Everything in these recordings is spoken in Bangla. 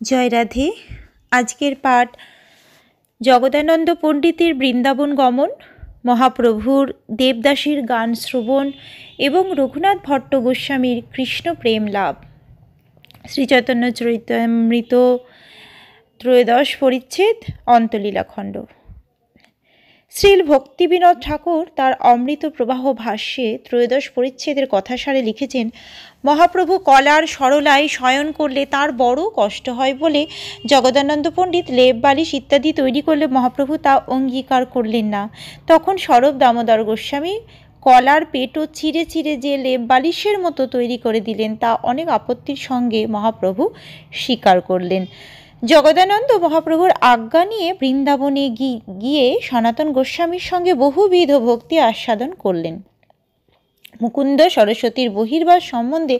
জয় রাধে। আজকের পাঠ জগদানন্দ পণ্ডিতের বৃন্দাবন গমন, মহাপ্রভুর দেবদাসীর গান শ্রবণ এবং রঘুনাথ ভট্ট গোস্বামীর কৃষ্ণ প্রেম লাভ। শ্রীচৈতন্য চরিতামৃত ত্রয়োদশ পরিচ্ছেদ, অন্তলীলাখণ্ড। শ্রীল ভক্তিবিনোদ ঠাকুর তার অমৃত প্রবাহ ভাষ্যে ত্রয়োদশ পরিচ্ছেদের কথাসারে লিখেছেন, মহাপ্রভু কলার সরলায় শয়ন করলে তার বড় কষ্ট হয় বলে জগদানন্দ পণ্ডিত লেপ বালিশ ইত্যাদি তৈরি করলে মহাপ্রভু তা অঙ্গীকার করলেন না। তখন স্বরূপ দামোদর গোস্বামী কলার পেটও চিরে চিরে যে লেপ বালিশের মতো তৈরি করে দিলেন তা অনেক আপত্তির সঙ্গে মহাপ্রভু স্বীকার করলেন। জগদানন্দ মহাপ্রভুর আজ্ঞা নিয়ে বৃন্দাবনে গিয়ে সনাতন গোস্বামীর সঙ্গে বহুবিধ ভক্তি আস্বাদন করলেন। মুকুন্দ সরস্বতীর বহির্বাস সম্বন্ধে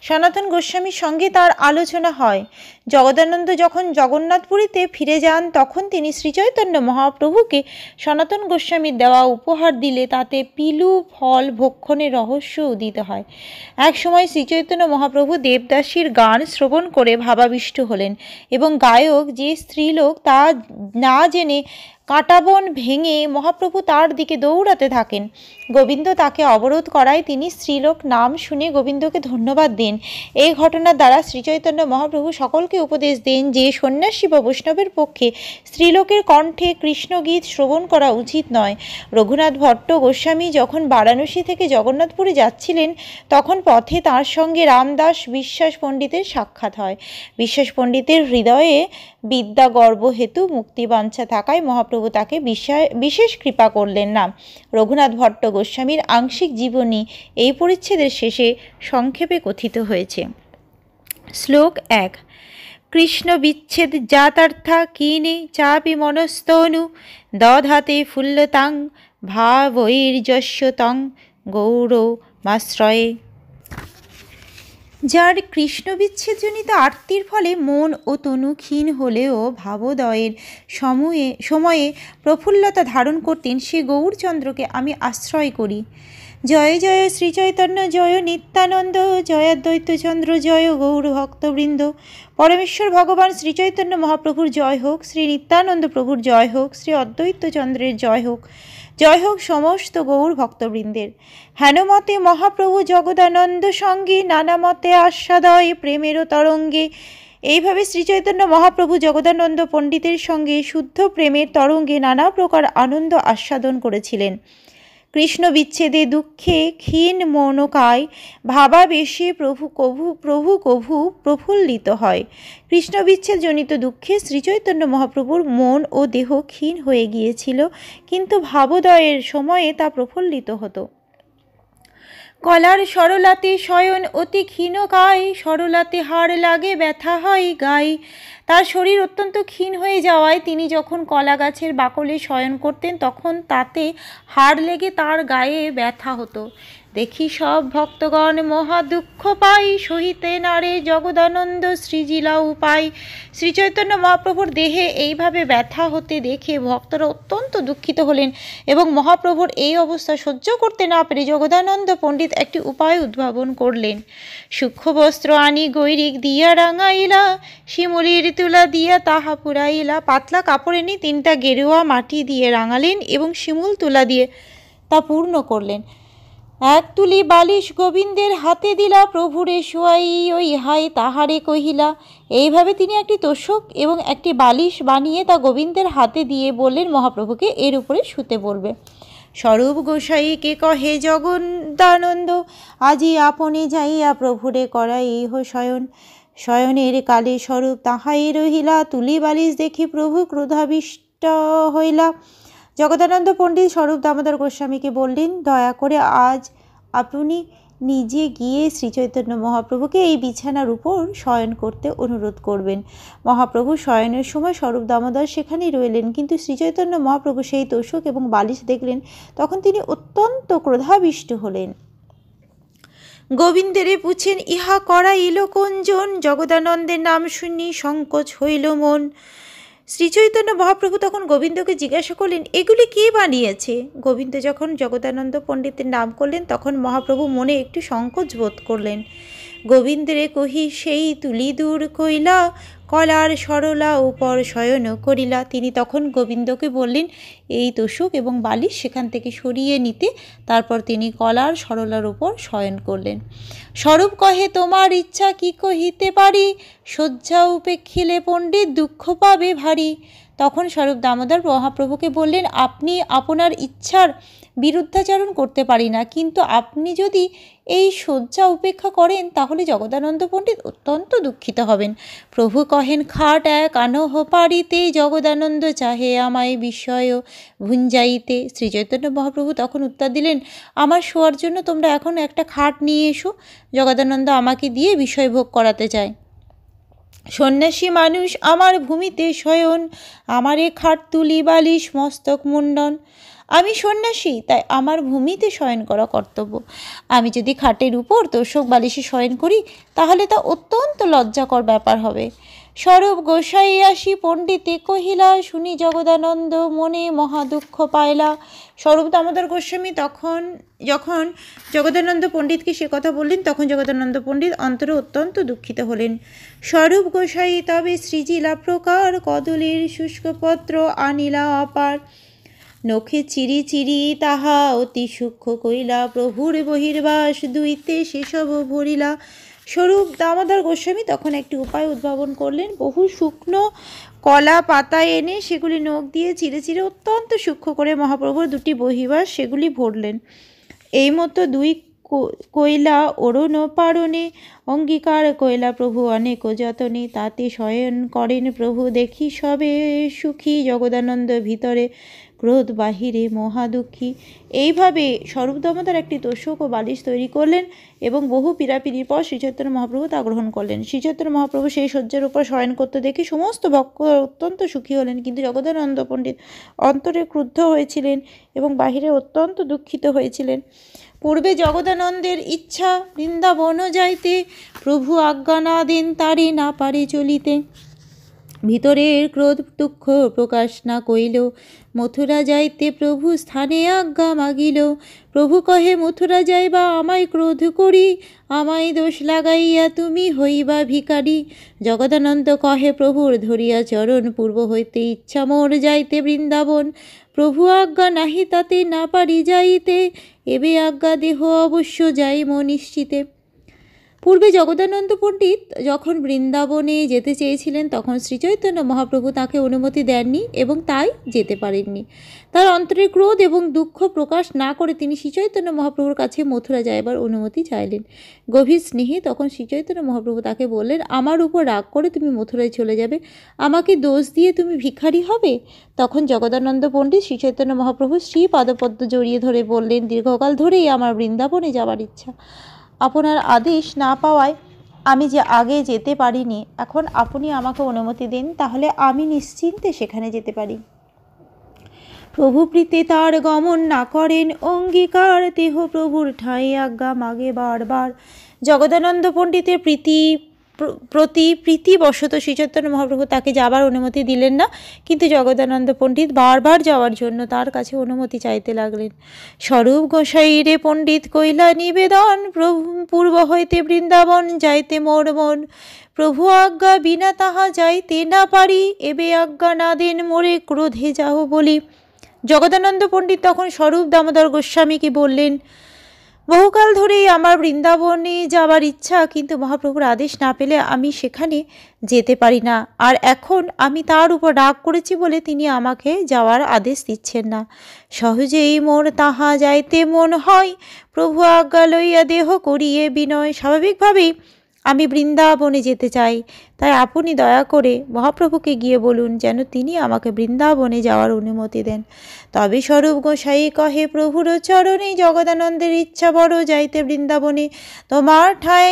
সনাতন গোস্বামীর সঙ্গে তার আলোচনা হয়। জগদানন্দ যখন জগন্নাথপুরীতে ফিরে যান তখন তিনি শ্রীচৈতন্য মহাপ্রভুকে সনাতন গোস্বামীর দেওয়া উপহার দিলে তাতে পিলু ফল ভক্ষণের রহস্য উদিত হয়। এক সময় শ্রীচৈতন্য মহাপ্রভু দেবদাসীর গান শ্রবণ করে ভাবাবিষ্ট হলেন এবং গায়ক যে স্ত্রীলোক তা না জেনে কাঁটাবন ভেঙে মহাপ্রভু তার দিকে দৌড়াতে থাকেন। গোবিন্দ তাকে অবরোধ করায় তিনি স্ত্রীলোক নাম শুনে গোবিন্দকে ধন্যবাদ দেন। এই ঘটনার দ্বারা শ্রীচৈতন্য মহাপ্রভু সকলকে উপদেশ দেন যে সন্ন্যাসী বা বৈষ্ণবের পক্ষে স্ত্রীলোকের কণ্ঠে কৃষ্ণগীত শ্রবণ করা উচিত নয়। রঘুনাথ ভট্ট গোস্বামী যখন বারাণসী থেকে জগন্নাথপুরে যাচ্ছিলেন তখন পথে তার সঙ্গে রামদাস বিশ্বাস পণ্ডিতের সাক্ষাৎ হয়। বিশ্বাস পণ্ডিতের হৃদয়ে বিদ্যা গর্ব হেতু মুক্তিবাঞ্ছা থাকায় মহাপ্রভু তাকে বিশেষ কৃপা করলেন না। রঘুনাথ ভট্ট গোস্বামীর আংশিক জীবনী এই পরিচ্ছেদের শেষে সংক্ষেপে কথিত হয়েছে। শ্লোক 1। কৃষ্ণ বিচ্ছেদ জাতার্থা কিনে চাপি মনস্তনু দধাতে ফুল্লতাং ভাবৈর্যস্য তং গৌরমাশ্রয়ে। যার কৃষ্ণ বিচ্ছেদজনিত আরতির ফলে মন ও তনু ক্ষীণ হলেও ভাবোদয়ের সময়ে প্রফুল্লতা ধারণ করতেন, সে গৌরচন্দ্রকে আমি আশ্রয় করি। জয় জয় শ্রীচৈতন্য, জয় নিত্যানন্দ, জয় অদ্বৈতচন্দ্র, জয় গৌর ভক্তবৃন্দ। পরমেশ্বর ভগবান শ্রীচৈতন্য মহাপ্রভুর জয় হোক, শ্রী নিত্যানন্দ প্রভুর জয় হোক, শ্রী অদ্বৈতচন্দ্রের জয় হোক, জয় হোক সমস্ত গৌর ভক্তবৃন্দের। হেনমতে মহাপ্রভু জগদানন্দ সঙ্গে নানা মতে আস্বাদয় প্রেমেরও তরঙ্গে। এইভাবে শ্রীচৈতন্য মহাপ্রভু জগদানন্দ পণ্ডিতের সঙ্গে শুদ্ধ প্রেমের তরঙ্গে নানা প্রকার আনন্দ আস্বাদন করেছিলেন। কৃষ্ণ বিচ্ছেদে দুঃখে ক্ষীণ মনকায় ভাবাবেশে প্রভু কভু প্রফুল্লিত হয়। কৃষ্ণ বিচ্ছেদজনিত দুঃখে শ্রীচৈতন্য মহাপ্রভুর মন ও দেহ ক্ষীণ হয়ে গিয়েছিল, কিন্তু ভাবোদয়ের সময়ে তা প্রফুল্লিত হতো। কলার সরলাতে শয়ন অতি ক্ষীণকায়, সরলাতে হাড় লাগে ব্যথা হয় গায়ে। তার শরীর অত্যন্ত ক্ষীণ হয়ে যাওয়ায় তিনি যখন কলা গাছের বাকলে শয়ন করতেন তখন তাতে হাড় লেগে তার গায়ে ব্যথা হতো। দেখি সব ভক্তগণ মহা দুঃখ পাই, সহিতে নারে জগদানন্দ শ্রীজিলা উপায়। শ্রীচৈতন্য মহাপ্রভুর দেহে এইভাবে ব্যথা হতে দেখে ভক্তরা অত্যন্ত দুঃখিত হলেন এবং মহাপ্রভুর এই অবস্থা সহ্য করতে না পেরে জগদানন্দ পণ্ডিত একটি উপায় উদ্ভাবন করলেন। সূক্ষ্ম বস্ত্র আনি গৈরিক দিয়া রাঙাইলা, শিমুলির তুলা দিয়া তাহা পুরাইলা। পাতলা কাপড় এনে 3টা গেরুয়া মাটি দিয়ে রাঙালেন এবং শিমুল তুলা দিয়ে তা পূর্ণ করলেন। এক তুলি বালিশ গোবিন্দের হাতে দিলা, প্রভুরে শোয়াই ওই হাই তাহারে কহিলা। এইভাবে তিনি একটি তোষক এবং একটি বালিশ বানিয়ে তা গোবিন্দের হাতে দিয়ে বললেন মহাপ্রভুকে এর উপরে শুতে বলবে। স্বরূপ গোসাইকে কহে জগদানন্দ, আজি আপনে যাইয়া প্রভুরে করাই ইহ শয়ন। শয়নের কালে স্বরূপ তাহাই রহিলা, তুলি বালিশ দেখি প্রভু ক্রোধাবিষ্ট হইলা। জগদানন্দ পণ্ডিত স্বরূপ দামোদর গোস্বামীকে বললেন, দয়া করে আজ আপনি নিজে গিয়ে শ্রীচৈতন্য মহাপ্রভুকে এই বিছানার উপর শয়ন করতে অনুরোধ করবেন। মহাপ্রভু শয়নের সময় স্বরূপ দামোদর সেখানেই রইলেন, কিন্তু শ্রীচৈতন্য মহাপ্রভু সেই তোষক এবং বালিশ দেখলেন। তখন তিনি অত্যন্ত ক্রোধাবিষ্ট হলেন। গোবিন্দেরে পুছেন, ইহা করা ইলো কোনজন? জগদানন্দের নাম শুনি সংকোচ হইল মন। শ্রীচৈতন্য মহাপ্রভু তখন গোবিন্দকে জিজ্ঞাসা করলেন, এগুলি কে বানিয়েছে? গোবিন্দ যখন জগদানন্দ পণ্ডিতের নাম করলেন তখন মহাপ্রভু মনে একটু সংকোচ বোধ করলেন। গোবিন্দের কহি সেই তুলি দূর কইলা, কলার সরলা উপর শয়ন করিলা। তিনি তখন গোবিন্দকে বললেন এই তোষক এবং বালিশ সেখান থেকে সরিয়ে নিতে। তারপর তিনি কলার সরলার উপর শয়ন করলেন। স্বরূপ কহে তোমার ইচ্ছা কি কহিতে পারি, শয্যা উপেক্ষিলে পণ্ডিত দুঃখ পাবে ভারী। তখন স্বরূপ দামোদর মহাপ্রভুকে বললেন আপনি আপনার ইচ্ছার বিরুদ্ধাচরণ করতে পারি না, কিন্তু আপনি যদি এই শয্যা উপেক্ষা করেন তাহলে জগদানন্দ পণ্ডিত অত্যন্ত দুঃখিত হবেন। প্রভু কহেন খাট এক আনহ পারিতে, জগদানন্দ চাহে আমায় বিষয় ভুঞ্জাইতে। শ্রী চৈতন্য মহাপ্রভু তখন উত্তর দিলেন আমার শোয়ার জন্য তোমরা এখন একটা খাট নিয়ে এসো, জগদানন্দ আমাকে দিয়ে বিষয় ভোগ করাতে চায়। সন্ন্যাসী মানুষ আমার ভূমিতে শয়ন, আমারে খাট তুলি বালিশ মস্তক মুন্ডন। আমি সন্ন্যাসী, তাই আমার ভূমিতে শয়ন করা কর্তব্য। আমি যদি খাটের উপর তোষক বালিশে শয়ন করি তাহলে তা অত্যন্ত লজ্জাকর ব্যাপার হবে। স্বরূপ গোসাই আসি পণ্ডিতে কহিলা, শুনি জগদানন্দ মনে মহা দুঃখ পাইলা। স্বরূপ দামোদর গোস্বামী যখন জগদানন্দ পণ্ডিতকে সে কথা বললেন তখন জগদানন্দ পণ্ডিত অন্তরে অত্যন্ত দুঃখিত হলেন। স্বরূপ গোসাই তবে সৃজিলা প্রকার, কদলীর শুষ্কপত্র আনিলা অপার। নখে চিরি চিরি তাহা অতি সূক্ষ্ম কইলা, প্রভুর বহির্বাস দুইতে সেসব ভরিলা। স্বরূপ দামোদর গোস্বামী তখন একটি উপায় উদ্ভাবন করলেন। বহু শুকনো কলা পাতা এনে সেগুলি নখ দিয়ে চিরে চিরে অত্যন্ত সূক্ষ্ম করে মহাপ্রভুর দুটি বহির্বাস সেগুলি ভরলেন। এই মতো দুই কইলা ওরণ পারণে, অঙ্গীকার কইলা প্রভু অনেক যতনে। তাতে শয়ন করেন প্রভু দেখি সবে সুখী, জগদানন্দ ভিতরে ক্রোধ বাহিরে মহাদুঃখী। এইভাবে স্বরূপ দামোদর একটি তোষক ও বালিশ তৈরি করলেন এবং বহু পীড়াপিড়ির পর শ্রীচৈতন্য মহাপ্রভু তা গ্রহণ করলেন। শ্রীচৈতন্য মহাপ্রভু সেই শয্যার উপর শয়ন করতে দেখে সমস্ত ভক্ত অত্যন্ত সুখী হলেন, কিন্তু জগদানন্দ পণ্ডিত অন্তরে ক্রুদ্ধ হয়েছিলেন এবং বাহিরে অত্যন্ত দুঃখিত হয়েছিলেন। পূর্বে জগদানন্দের ইচ্ছা বৃন্দাবন যাইতে, প্রভু আজ্ঞা না দেন তারে না পারে চলিতে। ভিতরের ক্রোধ দুঃখ প্রকাশ না কইল, মথুরা যাইতে প্রভু স্থানে আজ্ঞা মাগিল। প্রভু কহে মথুরা যাইবা আমায় ক্রোধ করি, আমায় দোষ লাগাইয়া তুমি হইবা ভিখারি। জগদানন্দ কহে প্রভুর ধরিয়া চরণ, পূর্ব হইতে ইচ্ছা মোর যাইতে বৃন্দাবন। প্রভু আজ্ঞা নাহি তাতে না পারি যাইতে, এবে আজ্ঞা দেহ অবশ্য যাইব নিশ্চিতে। পূর্বে জগদানন্দ পণ্ডিত যখন বৃন্দাবনে যেতে চেয়েছিলেন তখন শ্রীচৈতন্য মহাপ্রভু তাকে অনুমতি দেননি এবং তাই যেতে পারেননি। তার অন্তরে ক্রোধ এবং দুঃখ প্রকাশ না করে তিনি শ্রীচৈতন্য মহাপ্রভুর কাছে মথুরা যাইবার অনুমতি চাইলেন। গভীর স্নেহে তখন শ্রীচৈতন্য মহাপ্রভু তাকে বললেন আমার উপর রাগ করে তুমি মথুরায় চলে যাবে, আমাকে দোষ দিয়ে তুমি ভিখারি হবে। তখন জগদানন্দ পণ্ডিত শ্রীচৈতন্য মহাপ্রভু শ্রী পাদপদ্ম জড়িয়ে ধরে বললেন দীর্ঘকাল ধরেই আমার বৃন্দাবনে যাবার ইচ্ছা, আপনার আদেশ না পাওয়ায় আমি যে আগে যেতে পারিনি, এখন আপনি আমাকে অনুমতি দিন, তাহলে আমি নিশ্চিন্তে সেখানে যেতে পারি। প্রভু প্রীতে তার গমন না করেন অঙ্গীকার, দেহ প্রভুর ঠাঁই আজ্ঞা মাগে বারবার। জগদানন্দ পণ্ডিতের প্রীতিবশত শ্রীচৈতন্য মহাপ্রভু তাকে যাবার অনুমতি দিলেন না, কিন্তু জগদানন্দ পণ্ডিত বারবার যাওয়ার জন্য তার কাছে অনুমতি চাইতে লাগলেন। স্বরূপ গোসাইরে পণ্ডিত কইলা নিবেদন, প্রভু পূর্ব হইতে বৃন্দাবন যাইতে মোর মন। প্রভু আজ্ঞা বিনা তাহা যাইতে না পারি, এবে আজ্ঞা না দেন মোরে ক্রোধে যাও বলি। জগদানন্দ পণ্ডিত তখন স্বরূপ দামোদর গোস্বামীকে বললেন বহুকাল ধরেই আমার বৃন্দাবনে যাবার ইচ্ছা, কিন্তু মহাপ্রভুর আদেশ না পেলে আমি সেখানে যেতে পারি না। আর এখন আমি তার উপর রাগ করেছি বলে তিনি আমাকে যাওয়ার আদেশ দিচ্ছেন না। সহজেই মোর তাহা যাইতে মন হয়, প্রভু আজ্ঞা লইয়া দেহ করিয়ে বিনয়। স্বাভাবিকভাবেই আমি বৃন্দাবনে যেতে চাই, তাই আপনি দয়া করে মহাপ্রভুকে গিয়ে বলুন যেন তিনি আমাকে বৃন্দাবনে যাওয়ার অনুমতি দেন। তবে স্বরূপ গোসাই কহে প্রভুর চরণে, জগদানন্দের ইচ্ছা বড় যাইতে বৃন্দাবনে। তোমার ঠাই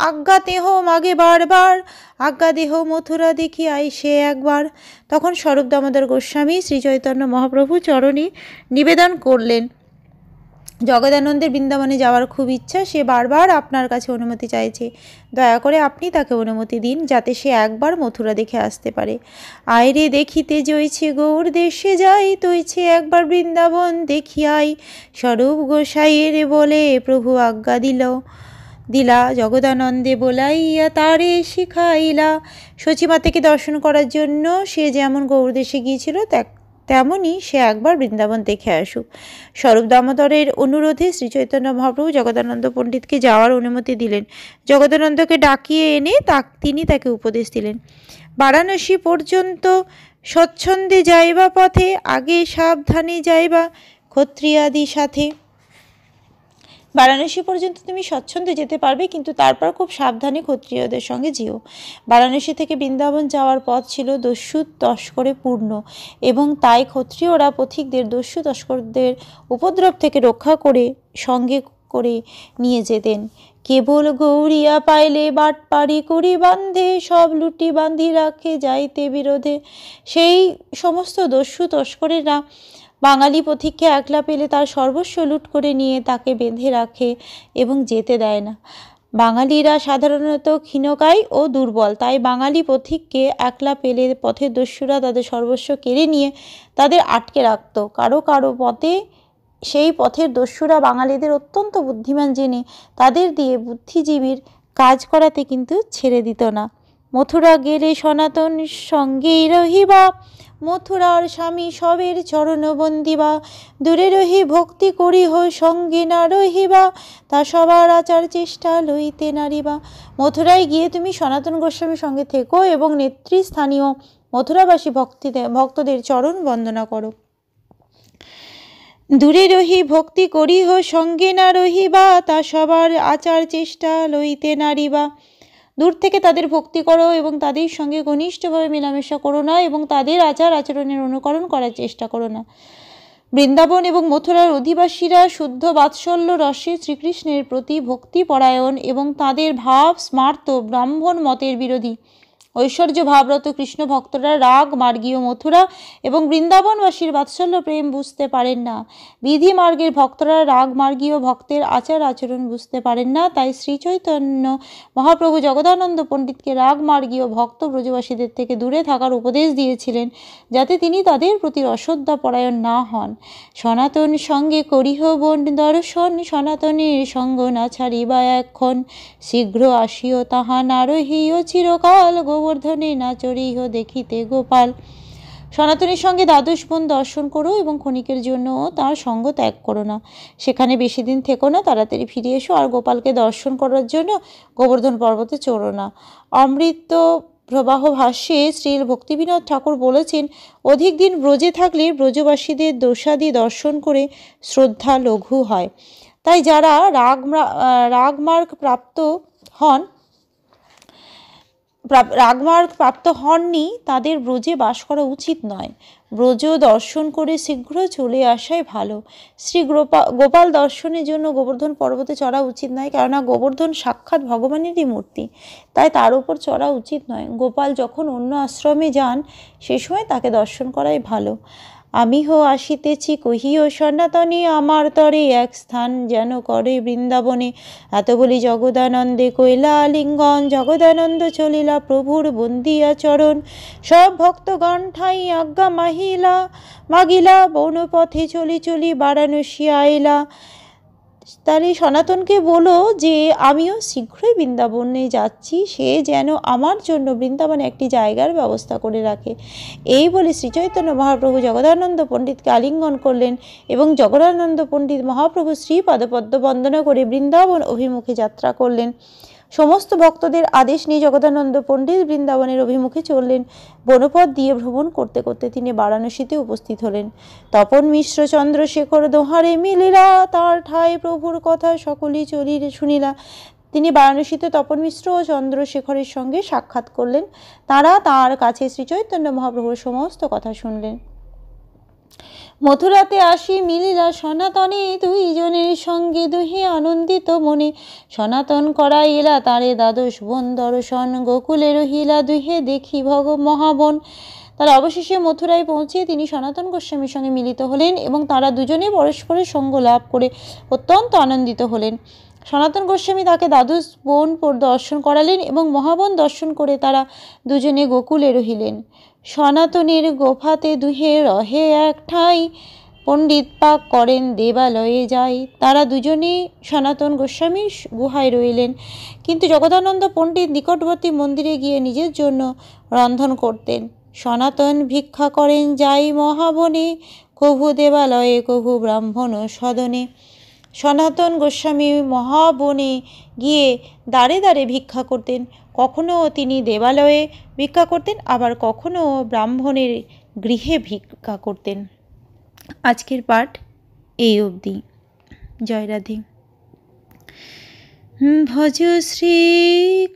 আজ্ঞা দেহ মাগে বারবার, আজ্ঞা দেহ মথুরা দেখি আইসে একবার। তখন স্বরূপ দামোদর গোস্বামী শ্রীচৈতন্য মহাপ্রভু চরণে নিবেদন করলেন জগদানন্দের বৃন্দাবনে যাওয়ার খুব ইচ্ছা, সে বারবার আপনার কাছে অনুমতি চাইছে, দয়া করে আপনি তাকে অনুমতি দিন যাতে সে একবার মথুরা দেখে আসতে পারে। আয়রে দেখিতে জইছে গৌর দেশে যাই, তৈছে একবার বৃন্দাবন দেখিয়াই। স্বরূপ গোসাইয়ের বলে প্রভু আজ্ঞা দিল, দিলা, জগদানন্দে বোলাইয়া তারে শিখাইলা। সচিমাতাকে দর্শন করার জন্য সে যেমন গৌড়দেশে গিয়েছিল তেমনই সে একবার বৃন্দাবন দেখে আসুক। স্বরূপ দামোদরের অনুরোধে শ্রীচৈতন্য মহাপ্রভু জগদানন্দ পণ্ডিতকে যাওয়ার অনুমতি দিলেন। জগদানন্দকে ডাকিয়ে এনে তিনি তাকে উপদেশ দিলেন। বারাণসী পর্যন্ত স্বচ্ছন্দে যাইবা পথে, আগে সাবধানে যাইবা ক্ষত্রিয়াদি সাথে। বারাণসী পর্যন্ত তুমি স্বচ্ছন্দে যেতে পারবে, কিন্তু তারপর খুব সাবধানে ক্ষত্রিয়দের সঙ্গে যেও। বারাণসী থেকে বৃন্দাবন যাওয়ার পথ ছিল দস্যু তস্করে পূর্ণ, এবং তাই ক্ষত্রিয়রা পথিকদের দস্যু তস্করদের উপদ্রব থেকে রক্ষা করে সঙ্গে করে নিয়ে যেতেন। কেবল গৌরিয়া পাইলে বাটপাড়ি করি বান্ধে, সব লুটি বাঁধি রাখে যাইতে বিরোধে। সেই সমস্ত দস্যু তস্করেরা বাঙালি পথিককে একলা পেলে তার সর্বস্ব লুট করে নিয়ে তাকে বেঁধে রাখে এবং যেতে দেয় না। বাঙালিরা সাধারণত ক্ষীণকায় ও দুর্বল, তাই বাঙালি পথিককে একলা পেলে পথের দস্যুরা তাদের সর্বস্ব কেড়ে নিয়ে তাদের আটকে রাখত। কারো কারো পথে সেই পথের দস্যুরা বাঙালিদের অত্যন্ত বুদ্ধিমান জেনে তাদের দিয়ে বুদ্ধিজীবীর কাজ করাতে কিন্তু ছেড়ে দিত না। মথুরা গেলে সনাতন সঙ্গেই রহিবা, মথুরার স্বামী সবের চরণ বন্দিবা। দূরে রহি ভক্তি করিহ সঙ্গে না রহিবা, তা সবার আচার চেষ্টা লইতে নারিবা। মথুরায় গিয়ে তুমি সনাতন গোস্বামীর সঙ্গে থেকো এবং নেতৃস্থানীয় মথুরাবাসী ভক্তদের চরণ বন্দনা করো। দূরে রহি ভক্তি করিহ সঙ্গে না রহিবা, তা সবার আচার চেষ্টা লইতে নারিবা। দূর থেকে তাদের ভক্তি করো এবং তাদের সঙ্গে ঘনিষ্ঠভাবে মেলামেশা করো না, এবং তাদের আচার আচরণের অনুকরণ করার চেষ্টা করো না। বৃন্দাবন এবং মথুরার অধিবাসীরা শুদ্ধ বাৎসল্য রসে শ্রীকৃষ্ণের প্রতি ভক্তিপরায়ণ এবং তাদের ভাব স্মার্ত ব্রাহ্মণ মতের বিরোধী। ঐশ্বর্য ভাবরত কৃষ্ণ ভক্তরা রাগ মার্গীয় মথুরা এবং বৃন্দাবনবাসীর বাৎসল্য প্রেম বুঝতে পারেন না। বিধি মার্গের ভক্তরা রাগ মার্গীয় ভক্তের আচার আচরণ বুঝতে পারেন না। তাই শ্রী চৈতন্য মহাপ্রভু জগদানন্দ পণ্ডিতকে রাগ মার্গীয় ভক্ত ব্রজবাসীদের থেকে দূরে থাকার উপদেশ দিয়েছিলেন, যাতে তিনি তাদের প্রতি রসদ্দা পরায়ণ না হন। সনাতন সঙ্গে করিহ বন দর্শন, সনাতনের সঙ্গ না ছাড়িবা এক্ষণ। শীঘ্র আসিও তাহা না রহিও চিরকাল, গোবর্ধনে না চড়িহ দেখিতে গোপাল। সনাতনের সঙ্গে দ্বাদশ বন দর্শন করো এবং ক্ষণিকের জন্য তার সঙ্গ ত্যাগ করো না। সেখানে বেশি দিন থেকো না, তাড়াতাড়ি ফিরে এসো। আর গোপালকে দর্শন করার জন্য গোবর্ধন পর্বতে চড়ো না। অমৃত প্রবাহ ভাষ্যে শ্রীল ভক্তিবিনোদ ঠাকুর বলেছেন, অধিক দিন ব্রজে থাকলে ব্রজবাসীদের দোষাদি দর্শন করে শ্রদ্ধা লঘু হয়। তাই যারা রাগমার্গ প্রাপ্ত হননি তাদের ব্রজে বাস করা উচিত নয়। ব্রজ দর্শন করে শীঘ্র চলে আসাই ভালো। শ্রী গোপাল দর্শনের জন্য গোবর্ধন পর্বতে চড়া উচিত নয়, কেননা গোবর্ধন সাক্ষাৎ ভগবানেরই মূর্তি, তাই তার উপর চড়া উচিত নয়। গোপাল যখন অন্য আশ্রমে যান সে সময় তাকে দর্শন করাই ভালো। আমি হো আসিতেছি কহিও সনাতনে, আমার তরে এক স্থান যেন করে বৃন্দাবনে। এত বলি জগদানন্দে কইলা আলিঙ্গন, জগদানন্দ চলিলা প্রভুর বন্দিয়া চরণ। সব ভক্তগণ ঠাই আজ্ঞা মাগিলা, বনপথে চলি চলি বারাণসী আইলা। তাহলে সনাতনকে বলো যে আমিও শীঘ্রই বৃন্দাবনে যাচ্ছি, সে যেন আমার জন্য বৃন্দাবনে একটি জায়গার ব্যবস্থা করে রাখে। এই বলে শ্রীচৈতন্য মহাপ্রভু জগদানন্দ পণ্ডিতকে আলিঙ্গন করলেন এবং জগদানন্দ পণ্ডিত মহাপ্রভু শ্রীপাদপদ্ম বন্দনা করে বৃন্দাবন অভিমুখে যাত্রা করলেন। সমস্ত ভক্তদের আদেশ নিয়ে জগদানন্দ পণ্ডিত বৃন্দাবনের অভিমুখে চললেন। বনপথ দিয়ে ভ্রমণ করতে করতে তিনি বারাণসীতে উপস্থিত হলেন। তপন মিশ্র চন্দ্রশেখর দোহারে মিলিলা, তার ঠাই প্রভুর কথা সকলেই শুনিলা। তিনি বারাণসীতে তপন মিশ্র ও চন্দ্রশেখরের সঙ্গে সাক্ষাৎ করলেন। তারা তার কাছে শ্রীচৈতন্য মহাপ্রভুর সমস্ত কথা শুনলেন। মথুরাতে আসি মিলিলা সনাতনে, দুইজনের সঙ্গে দুহে আনন্দিত মনে। সনাতন করাইলা তারে দ্বাদশ বন দর্শন, গোকুলে রহিলা দুহে দেখি মহাবন। তারা অবশেষে মথুরায় পৌঁছে তিনি সনাতন গোস্বামীর সঙ্গে মিলিত হলেন এবং তারা দুজনে পরস্পরের সঙ্গ লাভ করে অত্যন্ত আনন্দিত হলেন। সনাতন গোস্বামী তাকে দ্বাদশ বন দর্শন করালেন এবং মহাবন দর্শন করে তারা দুজনে গোকুলে রহিলেন। সনাতনের গোফাতে দুহে রহে এক ঠাই, পণ্ডিত পাক করেন দেবালয়ে যায়। তারা দুজনেই সনাতন গোস্বামীর গুহায় রইলেন, কিন্তু জগদানন্দ পণ্ডিত নিকটবর্তী মন্দিরে গিয়ে নিজের জন্য রন্ধন করতেন। সনাতন ভিক্ষা করেন যাই মহাবনে, কভু দেবালয়ে কভু ব্রাহ্মণ সদনে। সনাতন গোস্বামী মহাবনে গিয়ে দ্বারে দ্বারে ভিক্ষা করতেন। কখনো তিনি দেবালয়ে ভিক্ষা করতেন, আবার কখনো ব্রাহ্মণের গৃহে ভিক্ষা করতেন। আজকের পাঠ এই অবধি। জয় রাধে। ভজ শ্রী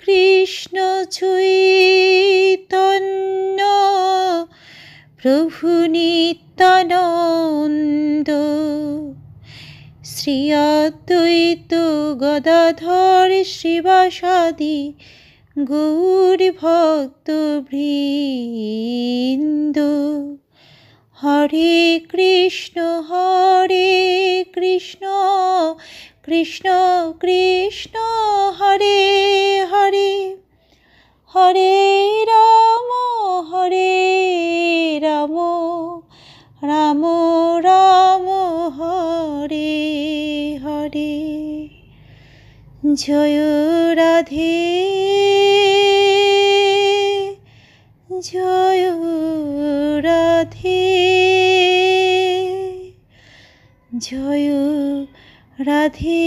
কৃষ্ণ চৈতন্য প্রভু নিত্যানন্দ, শ্রী অদ্বৈত গদাধর শ্রীবাসাদি গৌর ভক্ত বৃন্দ। হরে কৃষ্ণ কৃষ্ণ কৃষ্ণ হরে হরে, হরে রাম রাম রাম হরে হরে। জয় রাধে, জয় রাধে, জয় রাধে।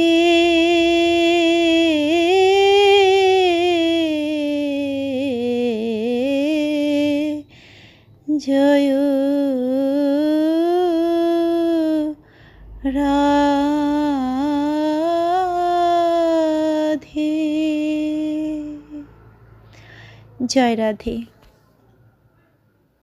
জয় রাধে, জয় রাধে।